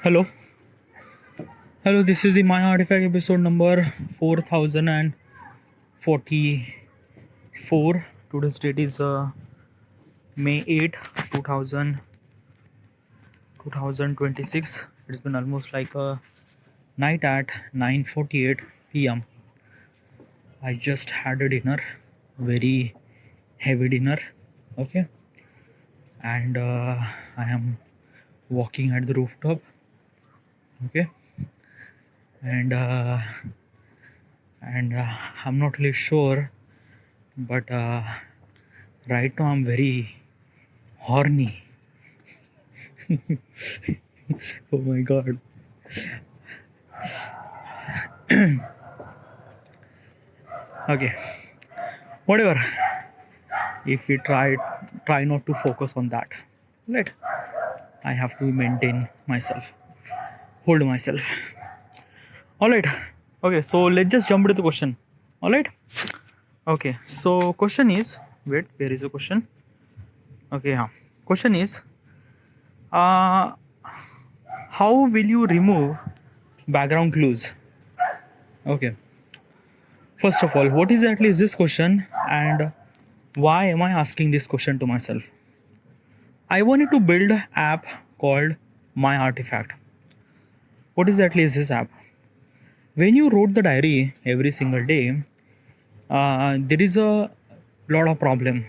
Hello, hello. This is the My Artifact episode number 4044. Today's date is May 8, 2026. It's been almost like a night at 9:48 p.m. I just had a dinner, very heavy dinner. Okay, and I am walking at the rooftop. Okay, and I'm not really sure, but right now I'm very horny. Oh my god. Okay, whatever. If we try not to focus on that, right? I have to maintain myself, hold myself. All right. Okay, so let's just jump into the question. All right. Okay, so question is, wait, where is the question? Okay, yeah. Question is, uh, how will you remove background clues? Okay. First of all, what exactly is this question, and why am I asking this question to myself? I wanted to build an app called My Artifact. What exactly is this app? When you wrote the diary every single day, there is a lot of problem.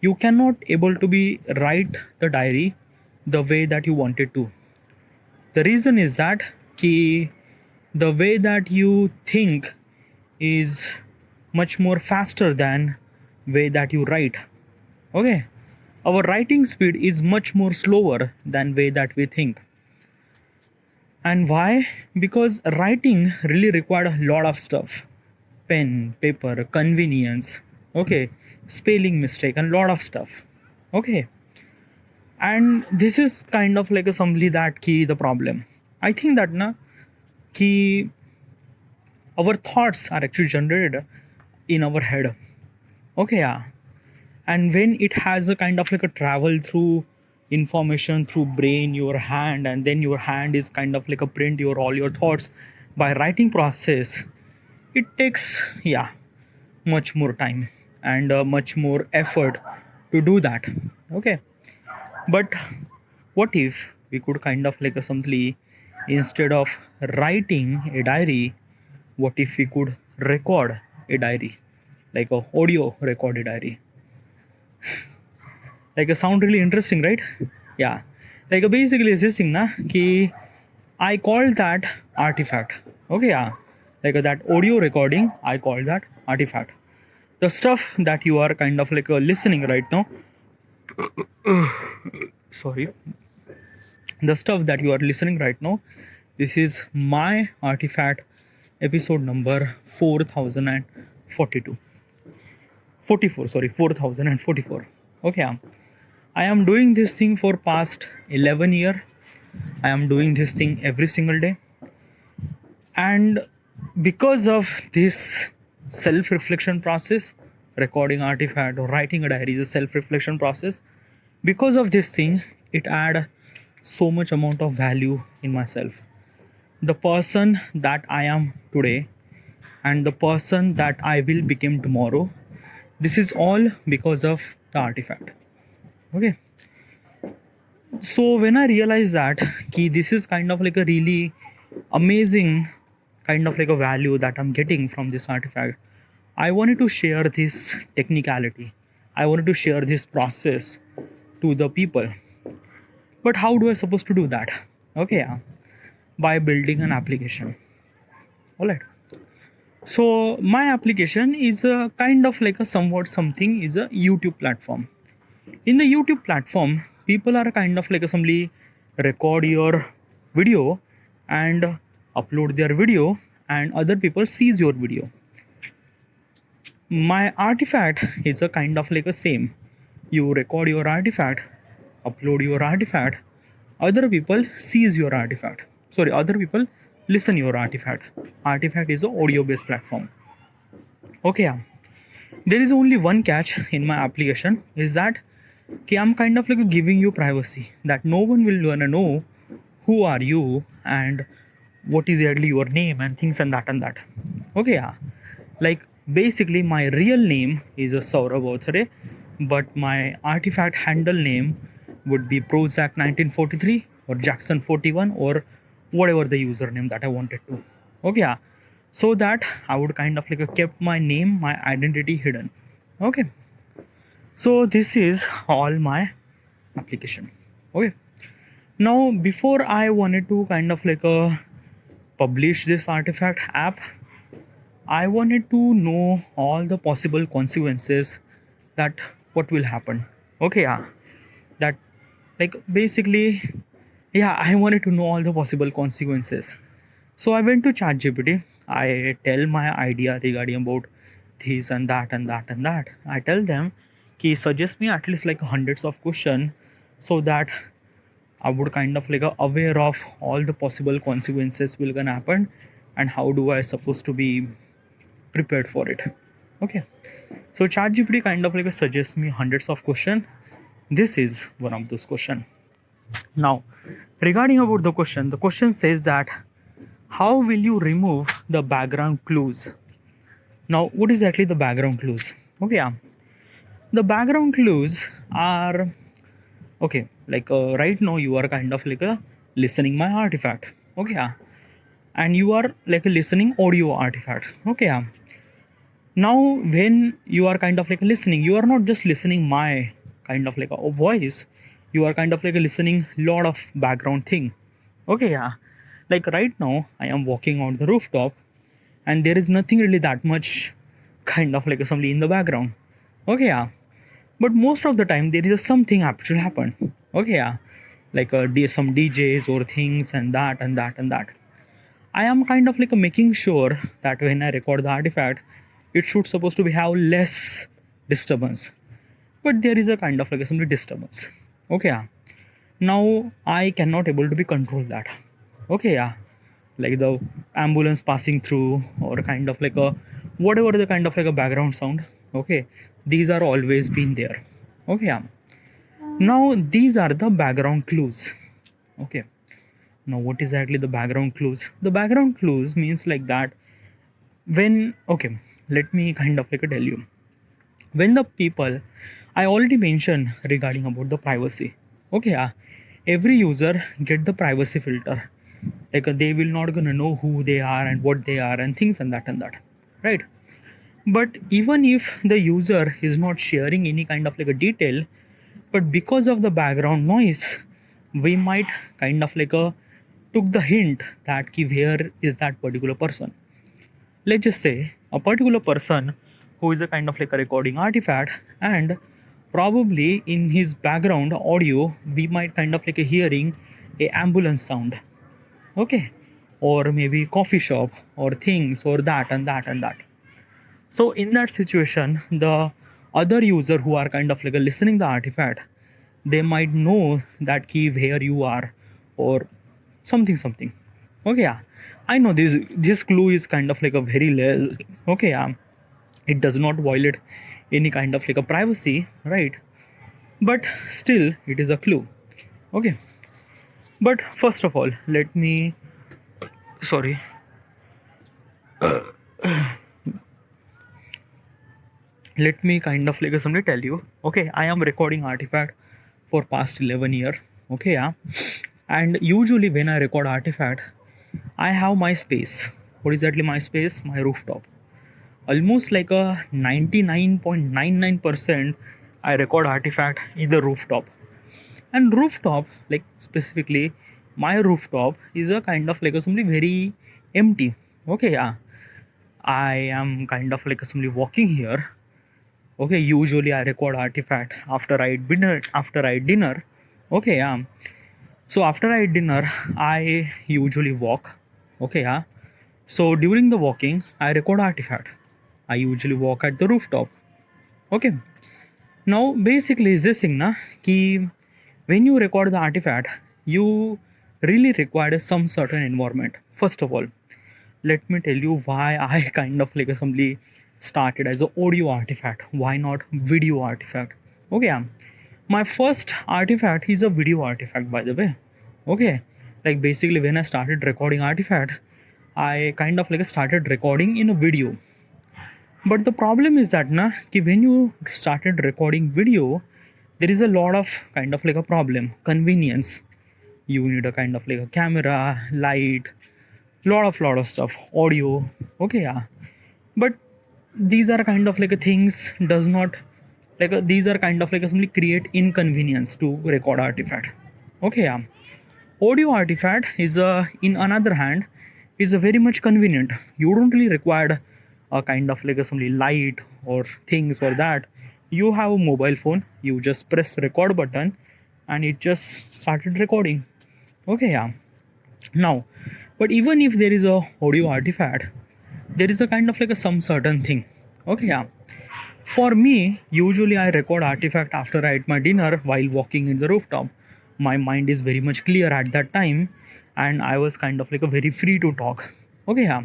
You cannot able to be write the diary the way that you wanted to. The reason is that the way that you think is much more faster than way that you write. Okay, our writing speed is much more slower than way that we think. And why? Because writing really required a lot of stuff: pen, paper, convenience, okay, spelling mistake, and lot of stuff. Okay, and this is kind of like a simply that the problem. I think that our thoughts are actually generated in our head. Okay, yeah, and when it has a kind of like a travel through information through brain, your hand, and then your hand is kind of like a print your all your thoughts by writing process. It takes, yeah, much more time and much more effort to do that. Okay, but what if we could kind of like a simply, instead of writing a diary, what if we could record a diary, like a audio recorded diary? Like a sound really interesting, right? Yeah, like basically is this thing na ki I call that artifact. Okay, yeah, like that audio recording I call that artifact. The stuff that you are kind of like listening right now, sorry, the stuff that you are listening right now, this is my artifact episode number 4042 44, sorry, 4044. Okay, I am doing this thing for past 11 year. I am doing this thing every single day, and because of this self reflection process, recording artifact or writing a diary is a self reflection process. Because of this thing, it add so much amount of value in myself. The person that I am today and the person that I will become tomorrow, this is all because of the artifact. Okay, so when I realized that this is kind of like a really amazing kind of like a value that I'm getting from this artifact, I wanted to share this technicality, I wanted to share this process to the people. But how do I supposed to do that? Okay, yeah, by building an application. All right, so my application is a kind of like a somewhat something is a YouTube platform. In the YouTube platform, people are kind of like assembly record your video and upload their video, and other people sees your video. My artifact is a kind of like a same. You record your artifact, upload your artifact, other people sees your artifact. Sorry, other people listen your artifact. Artifact is a audio based platform. Okay, yeah. There is only one catch in my application is that I'm kind of like giving you privacy, that no one will gonna know who are you and what is exactly your name and things and that. Okay, yeah. Like basically my real name is a Saurabh Othare, but my artifact handle name would be Prozac 1943 or Jackson 41 or whatever the username that I wanted to. Okay, yeah. So that I would kind of like kept my name, my identity hidden. Okay. So this is all my application. Okay. Now before I wanted to kind of like publish this artifact app, I wanted to know all the possible consequences that what will happen. Okay, yeah. That like basically, yeah, I wanted to know all the possible consequences. So I went to ChatGPT. I tell my idea regarding about this and that and that and that. I tell them, "Ki suggest me at least like hundreds of questions, so that I would kind of like aware of all the possible consequences will gonna happen, and how do I supposed to be prepared for it." Okay, so ChatGPT kind of like suggests me hundreds of questions. This is one of those questions. Now, regarding about the question says that how will you remove the background clues? Now, what is exactly the background clues? Okay, yeah. The background clues are okay. Like right now, you are kind of like listening my artifact. Okay, yeah, and you are like listening audio artifact. Okay, yeah. Now when you are kind of like listening, you are not just listening my kind of like a voice, you are kind of like listening lot of background thing. Okay, yeah. Like right now I am walking on the rooftop and there is nothing really that much kind of like somebody in the background. Okay, yeah. But most of the time there is something actually happen. Okay, yeah. Like some DJs or things and that and that and that. I am kind of like making sure that when I record the artifact, it should supposed to be have less disturbance. But there is a kind of like some disturbance. Okay, yeah. Now I cannot able to be control that. Okay, yeah. Like the ambulance passing through or kind of like a whatever the kind of like a background sound. Okay, these are always been there. Okay, yeah. Now these are the background clues. Okay. Now what is exactly the background clues? The background clues means like that when okay, let me kind of like tell you. When the people I already mentioned regarding about the privacy. Okay, yeah. Every user get the privacy filter. Like they will not gonna know who they are and what they are and things and that. Right? But even if the user is not sharing any kind of like a detail, but because of the background noise, we might kind of like a took the hint that ki where is that particular person. Let's just say a particular person who is a kind of like a recording artifact, and probably in his background audio we might kind of like a hearing a ambulance sound. Okay, or maybe coffee shop or things or that and that and that. So in that situation, the other user who are kind of like listening the artifact, they might know that key where you are or something. Okay, yeah. I know this clue is kind of like a very okay, yeah. It does not violate any kind of like a privacy, right? But still, it is a clue. Okay. But first of all, let me sorry. Let me kind of like something tell you. Okay, I am recording artifact for past 11 year. Okay, yeah. And usually when I record artifact, I have my space. What is exactly my space? My rooftop. Almost like a 99.99% I record artifact in the rooftop. And rooftop, like specifically my rooftop is a kind of like something very empty. Okay, yeah. I am kind of like simply walking here. Okay, usually I record artifact after I eat dinner. Okay, yeah. So after I eat dinner, I usually walk. Okay, yeah. So during the walking, I record artifact. I usually walk at the rooftop. Okay. Now basically is this thing na ki when you record the artifact, you really require some certain environment. First of all, let me tell you why I kind of like assembly started as an audio artifact. Why not video artifact? Okay, yeah. My first artifact is a video artifact, by the way. Okay, like basically when I started recording artifact, I kind of like started recording in a video. But the problem is that ki when you started recording video, there is a lot of kind of like a problem, convenience. You need a kind of like a camera, light, lot of stuff, audio. Okay, yeah. But these are kind of like a things does not these are kind of like a simply create inconvenience to record artifact. Okay, yeah. Audio artifact is in another hand is a very much convenient. You don't really require a kind of like a simply light or things for that. You have a mobile phone, you just press record button and it just started recording. Okay, yeah. Now, but even if there is a audio artifact, there is a kind of like a some certain thing. Okay, yeah. For me, usually I record artifact after I eat my dinner while walking in the rooftop. My mind is very much clear at that time, and I was kind of like a very free to talk. Okay, yeah.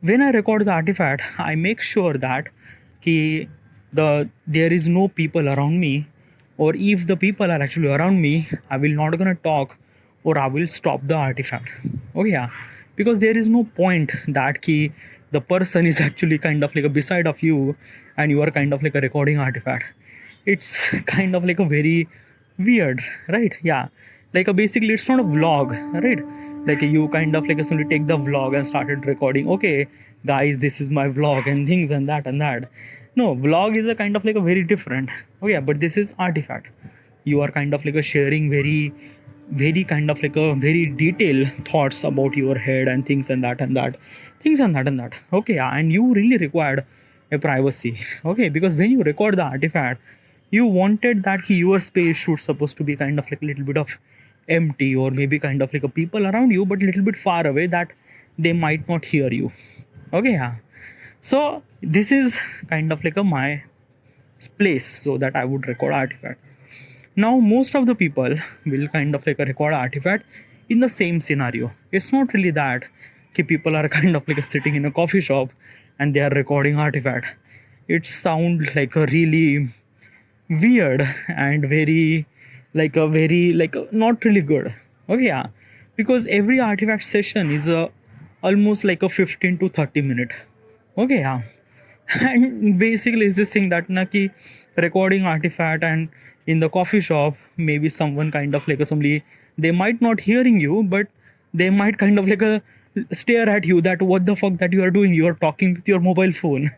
When I record the artifact, I make sure that there is no people around me, or if the people are actually around me, I will not gonna talk or I will stop the artifact. Okay, yeah, because there is no point that the person is actually kind of like a beside of you and you are kind of like a recording artifact. It's kind of like a very weird, right? Yeah, like basically it's not a vlog, right? Like you kind of like simply take the vlog and started recording. Okay, guys, this is my vlog and things and that and that. No, vlog is a kind of like a very different. Oh yeah, but this is artifact. You are kind of like a sharing very kind of like a very detailed thoughts about your head and things and that and that, things and that and that. Okay, yeah, and you really required a privacy. Okay, because when you record the artifact, you wanted that your space should supposed to be kind of like a little bit of empty, or maybe kind of like a people around you but a little bit far away that they might not hear you. Okay, yeah. So this is kind of like a my place so that I would record artifact. Now most of the people will kind of like a record artifact in the same scenario. It's not really that people are kind of like sitting in a coffee shop and they are recording artifact. It sounds like a really weird and very not really good. Okay, yeah, because every artifact session is almost like a 15 to 30 minute. Okay, yeah. And basically it's this thing that ki recording artifact and in the coffee shop, maybe someone kind of like somebody, they might not hearing you, but they might kind of like stare at you that what the fuck that you are doing, you are talking with your mobile phone.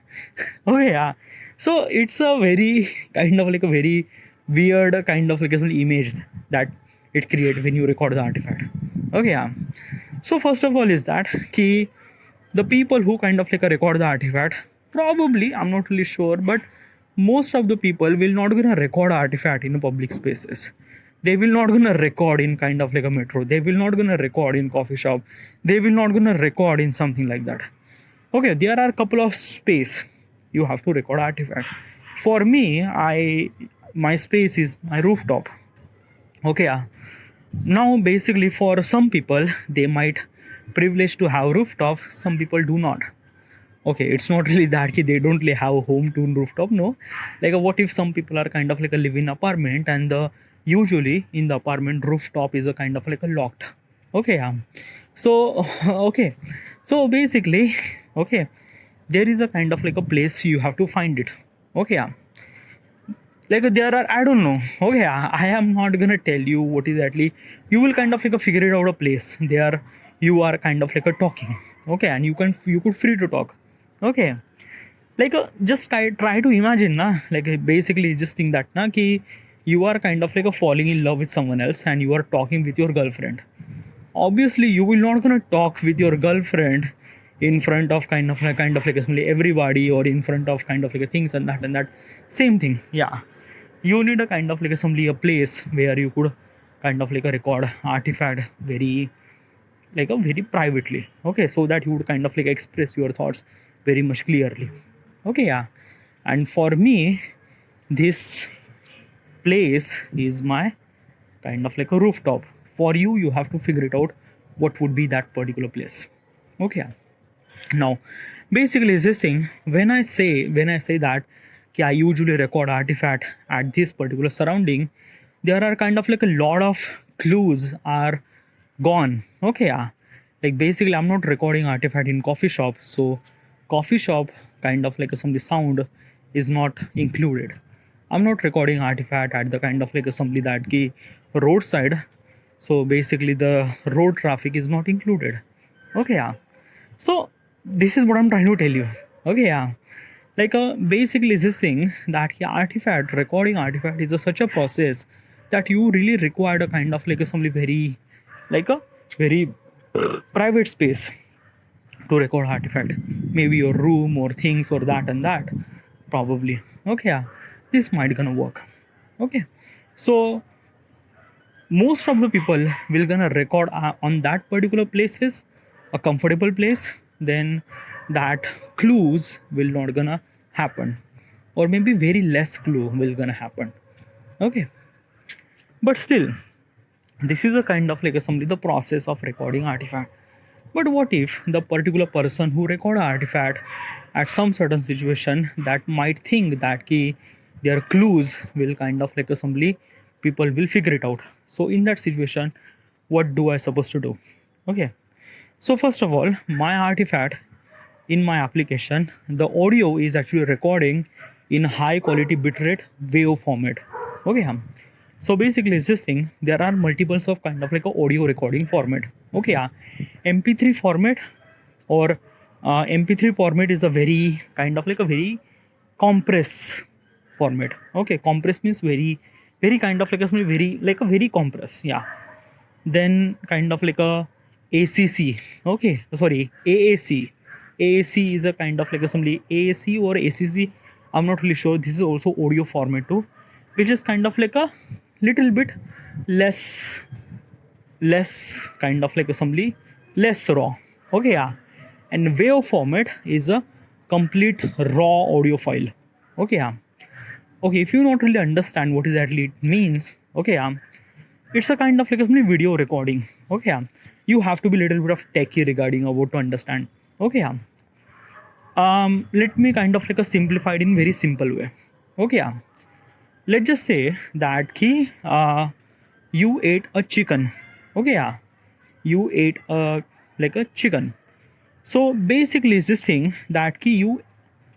Oh yeah, so it's a very kind of like a very weird kind of like a image that it creates when you record the artifact. Okay, yeah. So first of all is that the people who kind of like record the artifact, probably I'm not really sure, but most of the people will not gonna record artifact in public spaces. They will not gonna record in kind of like a metro. They will not gonna record in coffee shop. They will not gonna record in something like that. Okay, there are a couple of space you have to record artifact. For me, my space is my rooftop. Okay, yeah. Now basically for some people they might privilege to have rooftop, some people do not. Okay, it's not really that they don't really have a home to rooftop. No, like what if some people are kind of like a live in apartment and usually in the apartment rooftop is a kind of like a locked. Okay, yeah. So okay, so basically okay, there is a kind of like a place you have to find it. Okay, yeah. Like there are, I don't know. Okay, I am not gonna tell you what is actually. You will kind of like figure it out a place there. You are kind of like a talking. Okay, and you could free to talk. Okay, like just try to imagine like basically just think that ki you are kind of like falling in love with someone else and you are talking with your girlfriend. Obviously you will not gonna talk with your girlfriend in front of kind of like everybody, or in front of kind of like things and that same thing. Yeah, you need a kind of like a place where you could kind of like record artifact very very privately. Okay, so that you would kind of like express your thoughts very much clearly. Okay, yeah. And for me, this place is my kind of like a rooftop. For you, you have to figure it out what would be that particular place. Okay, yeah. Now basically is this thing, when I say that I usually record artifact at this particular surrounding, there are kind of like a lot of clues are gone. Okay, yeah. Like basically, I'm not recording artifact in coffee shop, so coffee shop kind of like assembly sound is not included. I'm not recording artifact at the kind of like assembly that key roadside, so basically the road traffic is not included. Okay, yeah. So this is what I'm trying to tell you. Okay, yeah. Like basically this thing that yeah, artifact recording artifact is such a process that you really required a kind of like assembly very like a very private space to record artifact, maybe your room or things or that and that probably. Okay, yeah, this might gonna work. Okay, so most of the people will gonna record on that particular places a comfortable place, then that clues will not gonna happen, or maybe very less clue will gonna happen. Okay, but still this is a kind of like assembly the process of recording artifact. But what if the particular person who record artifact at some certain situation that might think that key their clues will kind of like assembly people will figure it out. So in that situation, what do I supposed to do? Okay, so first of all, my artifact in my application, the audio is actually recording in high quality bitrate wave format. Okay, so basically this thing there are multiples of kind of like a audio recording format. Okay, mp3 format or mp3 format is a very kind of like a very compress format. Okay, compress means very kind of like a very compress, yeah. Then kind of like a ACC. Okay, sorry, AAC. AAC is a kind of like assembly. AAC or ACC, I'm not really sure. This is also audio format too, which is kind of like a little bit less kind of like assembly, less raw. Okay, yeah. And wave format is a complete raw audio file. Okay, yeah. Okay, if you not really understand what exactly it means, okay, it's a kind of like a video recording. Okay, you have to be little bit of techie regarding about to understand. Okay, let me kind of like a simplified in very simple way. Okay, let's just say that key you ate a chicken. Okay, you ate a like a chicken. So basically it's this thing that key you,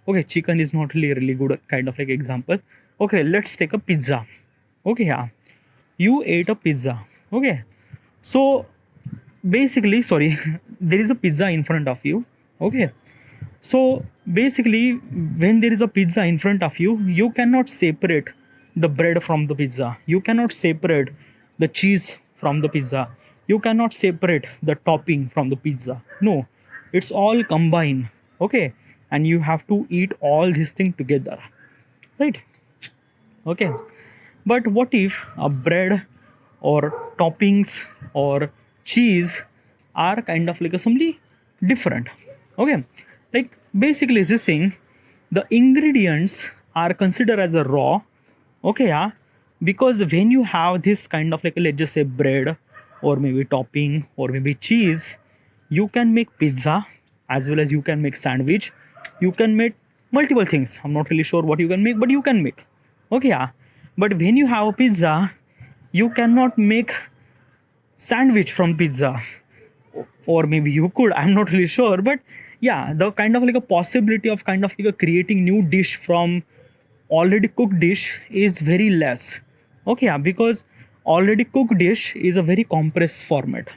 okay, chicken is not really good kind of like example. Okay, let's take a pizza. Okay, you ate a pizza. Okay, so basically, sorry, there is a pizza in front of you. Okay, so basically when there is a pizza in front of you, you cannot separate the bread from the pizza, you cannot separate the cheese from the pizza, you cannot separate the topping from the pizza. No, it's all combined. Okay, and you have to eat all these things together, right? Okay, but what if a bread or toppings or cheese are kind of like assembly different? Okay, like basically this thing, the ingredients are considered as a raw. Okay, because when you have this kind of like let's just say bread or maybe topping or maybe cheese, you can make pizza as well as you can make sandwich, you can make multiple things. I'm not really sure what you can make, but you can make. Okay, but when you have a pizza, you cannot make sandwich from pizza, or maybe you could, I'm not really sure. But yeah, the kind of like a possibility of kind of like a creating new dish from already cooked dish is very less. Okay, because already cooked dish is a very compressed format.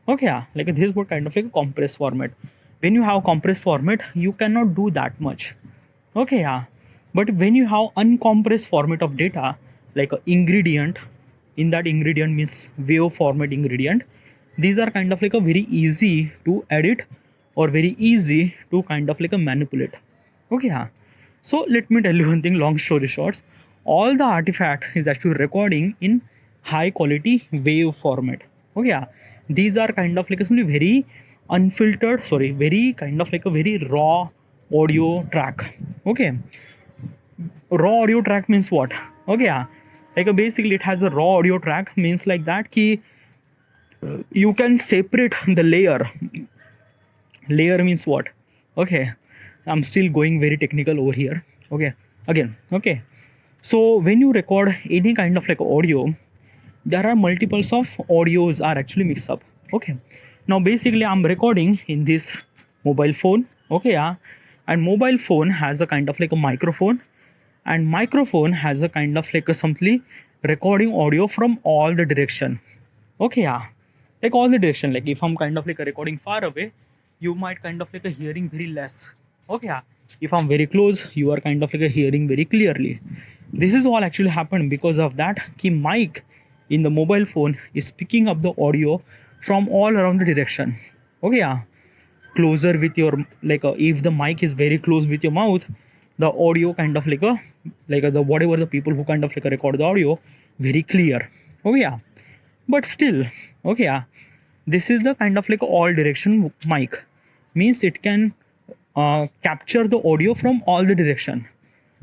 Okay, like this is what kind of like a compressed format. When you have compressed format, you cannot do that much. Okay, but when you have uncompressed format of data, like a ingredient, in that ingredient means wave format ingredient, these are kind of like a very easy to edit or very easy to kind of like a manipulate. Okay, so let me tell you one thing, long story short, all the artifact is actually recording in high quality wave format. Okay, these are kind of like a very unfiltered, sorry, very kind of like a very raw audio track. Okay, raw audio track means what? Okay, like basically it has a raw audio track, means like that ki you can separate the layer. Layer means what? Okay, I'm still going very technical over here. Okay, again. Okay, so when you record any kind of like audio, there are multiples of audios are actually mixed up. Okay, now basically I'm recording in this mobile phone. Okay, yeah, and mobile phone has a kind of like a microphone, and microphone has a kind of like a simply recording audio from all the direction. Okay, yeah, like all the direction. Like if I'm kind of like a recording far away, you might kind of like a hearing very less. Okay, yeah, if I'm very close, you are kind of like a hearing very clearly. This is all actually happened because of that key mic in the mobile phone is picking up the audio from all around the direction. Okay, yeah, closer with your like if the mic is very close with your mouth, the audio kind of like the whatever the people who kind of like record the audio very clear. Oh yeah, but still, okay, yeah, this is the kind of like all direction mic, means it can capture the audio from all the direction,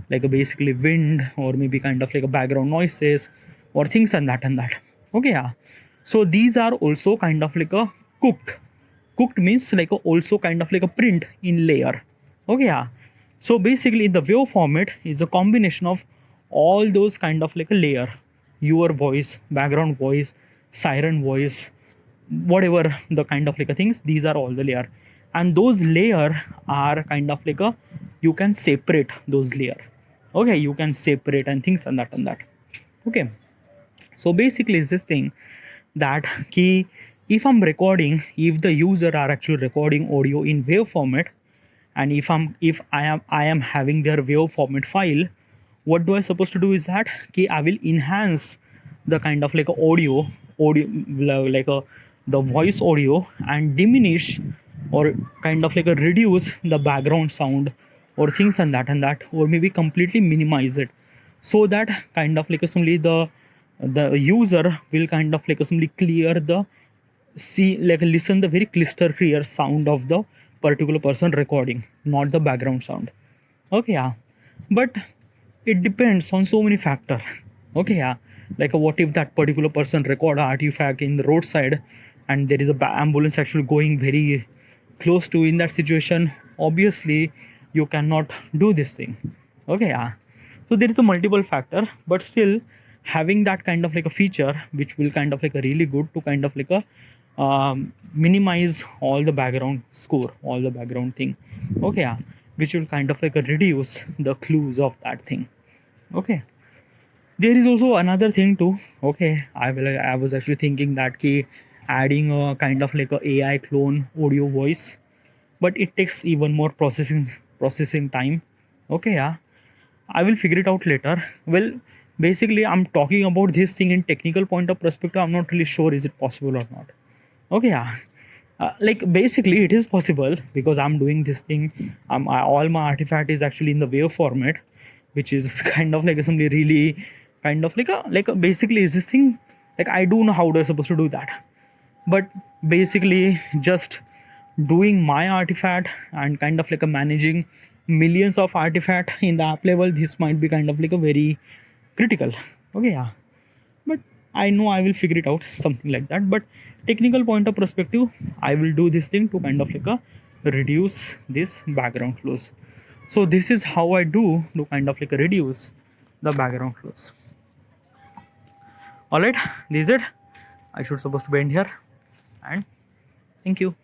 like basically wind or maybe kind of like a background noises or things and that. Okay, yeah, so these are also kind of like a cooked means like a also kind of like a print in layer. Okay, yeah, so basically the wave format is a combination of all those kind of like a layer, your voice, background voice, siren voice, whatever the kind of like a things, these are all the layer, and those layer are kind of like a, you can separate those layer. Okay, you can separate and things and that. Okay, so basically it's this thing that key, if I'm recording, if the user are actually recording audio in wave format, and if I am having their wave format file, what do I supposed to do is that key, I will enhance the kind of like a audio like a the voice audio, and diminish or kind of like a reduce the background sound or things and that, or maybe completely minimize it, so that kind of like simply the user will kind of like simply clear the see like listen the very crystal clear sound of the particular person recording, not the background sound. Okay, yeah, but it depends on so many factor. Okay, yeah, like what if that particular person record a artifact in the roadside, and there is a ambulance actually going very close to, in that situation obviously you cannot do this thing. Okay, yeah, so there is a multiple factor, but still having that kind of like a feature which will kind of like a really good to kind of like a minimize all the background score, all the background thing. Okay, yeah, which will kind of like a reduce the clues of that thing. Okay, there is also another thing too. Okay, I was actually thinking that key adding a kind of like a AI clone audio voice, but it takes even more processing time. Okay, yeah, I will figure it out later. Well, basically I'm talking about this thing in technical point of perspective. I'm not really sure is it possible or not. Okay, yeah, like basically it is possible because I'm doing this thing. All my artifact is actually in the wave format, which is kind of like something really kind of like a basically is this thing, like I do know how they're supposed to do that, but basically just doing my artifact and kind of like a managing millions of artifact in the app level, this might be kind of like a very critical. Okay, yeah, but I know I will figure it out, something like that. But technical point of perspective, I will do this thing to kind of like a reduce this background flows. So this is how I do to kind of like a reduce the background flows. All right, this is it. I should supposed to be end here, and thank you.